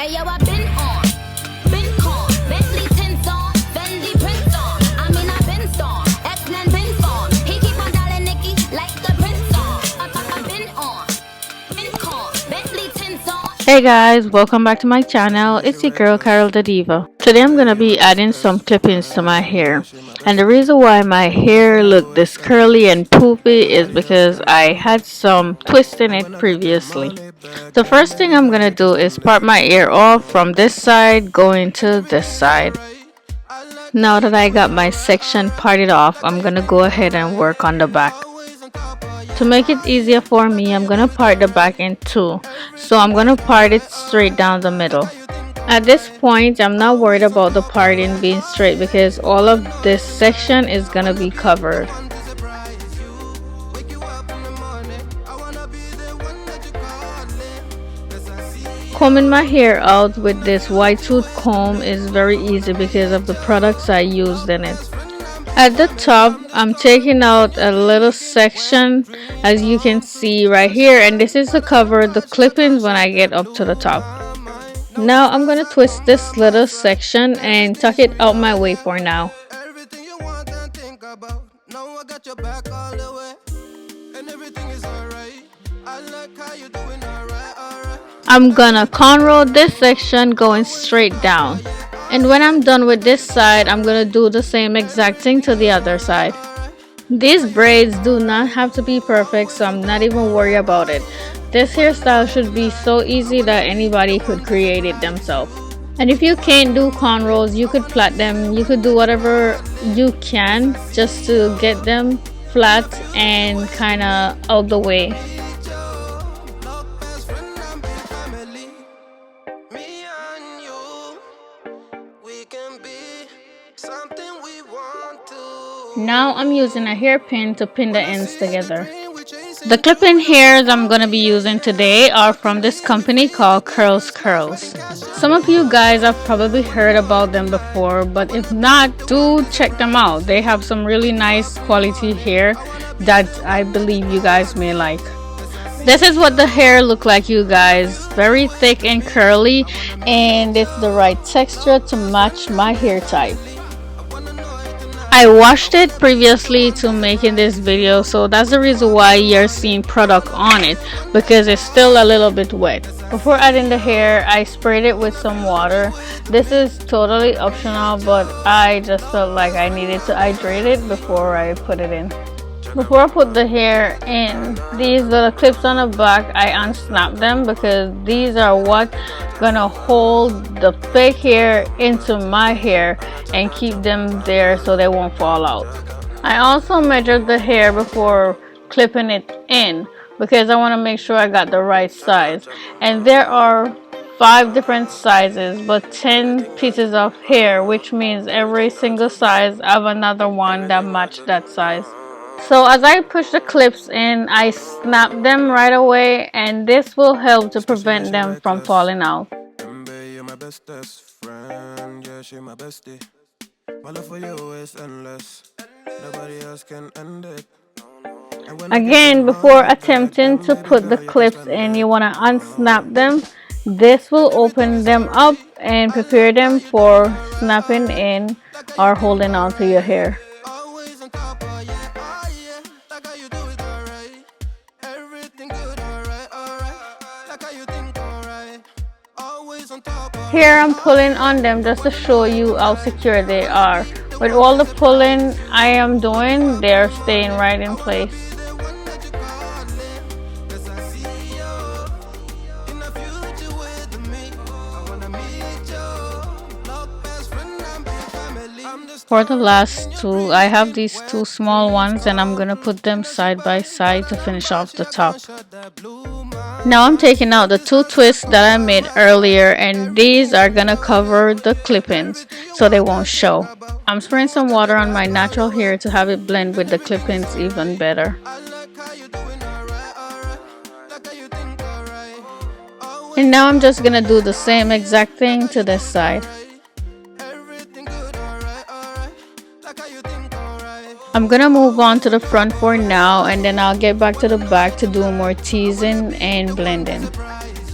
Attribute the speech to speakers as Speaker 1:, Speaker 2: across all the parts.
Speaker 1: Hey yo, I been on, been con, Bentley tints on, Fendi prints on. I mean I been storm, X-Men been form. He keep on dialing Nikki like the prince song. I been on, been con, Bentley tints on.
Speaker 2: Hey guys, welcome back to my channel. It's your girl Carol the Diva. Today I'm gonna be adding some clip-ins to my hair. And the reason why my hair looked this curly and poofy is because I had some twist in it previously. The first thing I'm gonna do is part my ear off from this side going to this side. Now that I got my section parted off, I'm gonna go ahead and work on the back. To make it easier for me, I'm going to part the back in two. So I'm going to part it straight down the middle. At this point, I'm not worried about the parting being straight because all of this section is going to be covered. Combing my hair out with this white tooth comb is very easy because of the products I used in it. At the top, I'm taking out a little section as you can see right here, and this is to cover the clip-ins when I get up to the top. Now I'm going to twist this little section and tuck it out my way for now. I'm gonna cornrow this section going straight down. And when I'm done with this side, I'm going to do the same exact thing to the other side. These braids do not have to be perfect, so I'm not even worried about it. This hairstyle should be so easy that anybody could create it themselves. And if you can't do cornrows, you could plait them. You could do whatever you can just to get them flat and kind of out the way. Now I'm using a hairpin to pin the ends together. The clip-in hairs I'm going to be using today are from this company called CurlsCurls. Some of you guys have probably heard about them before, but if not, do check them out. They have some really nice quality hair that I believe you guys may like. This is what the hair look like, you guys. Very thick and curly, and it's the right texture to match my hair type. I washed it previously to making this video, so that's the reason why you're seeing product on it, because it's still a little bit wet. Before adding the hair, I sprayed it with some water. This is totally optional, but I just felt like I needed to hydrate it before I put it in. Before I put the hair in, these little clips on the back, I unsnapped them because these are what gonna hold the fake hair into my hair and keep them there so they won't fall out. I also measured the hair before clipping it in because I want to make sure I got the right size. And there are 5 different sizes but 10 pieces of hair, which means every single size I have another one that matched that size. So as I push the clips in, I snap them right away, and this will help to prevent them from falling out. Again, before attempting to put the clips in, you want to unsnap them. This will open them up and prepare them for snapping in or holding on to your hair. Here I'm pulling on them just to show you how secure they are. With all the pulling I am doing, they're staying right in place. For the last 2, I have these 2 small ones, and I'm gonna put them side by side to finish off the top. Now I'm taking out the 2 twists that I made earlier, and these are gonna cover the clip-ins so they won't show. I'm spraying some water on my natural hair to have it blend with the clip-ins even better. And now I'm just gonna do the same exact thing to this side. I'm gonna move on to the front for now, and then I'll get back to the back to do more teasing and blending.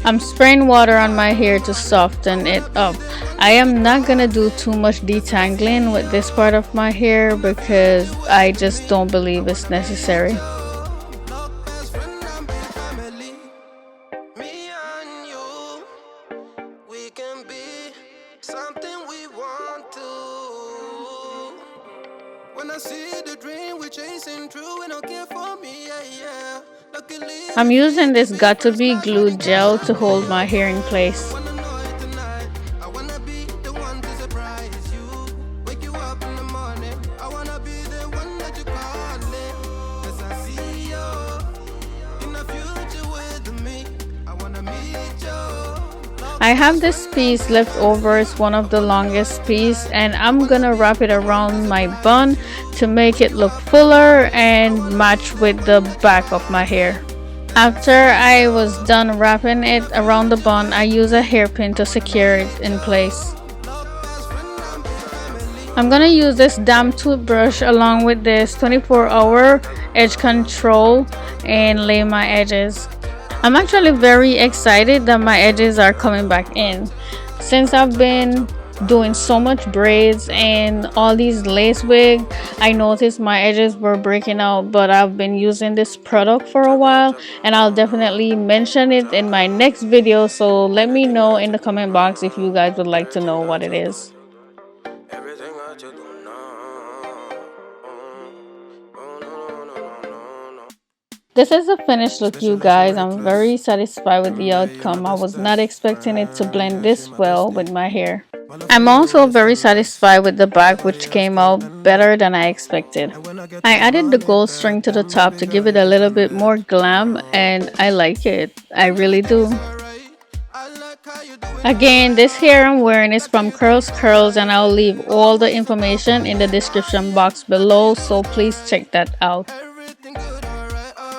Speaker 2: I'm spraying water on my hair to soften it up. I am not gonna do too much detangling with this part of my hair because I just don't believe it's necessary. I'm using this Got To Be glue gel to hold my hair in place. I have this piece left over, it's one of the longest piece, and I'm gonna wrap it around my bun to make it look fuller and match with the back of my hair. After I was done wrapping it around the bun, I use a hairpin to secure it in place. I'm gonna use this damp toothbrush along with this 24-hour edge control and lay my edges. I'm actually very excited that my edges are coming back in. Since I've been doing so much braids and all these lace wig, I noticed my edges were breaking out, but I've been using this product for a while and I'll definitely mention it in my next video, so let me know in the comment box if you guys would like to know what it is. This is the finished look, you guys. I'm very satisfied with the outcome. I was not expecting it to blend this well with my hair. I'm also very satisfied with the back, which came out better than I expected. I added the gold string to the top to give it a little bit more glam, and I like it. I really do. Again, this hair I'm wearing is from CurlsCurls, and I'll leave all the information in the description box below, so please check that out.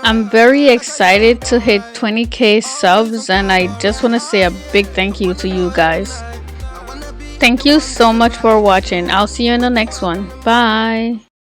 Speaker 2: I'm very excited to hit 20k subs, and I just want to say a big thank you to you guys. Thank you so much for watching. I'll see you in the next one. Bye.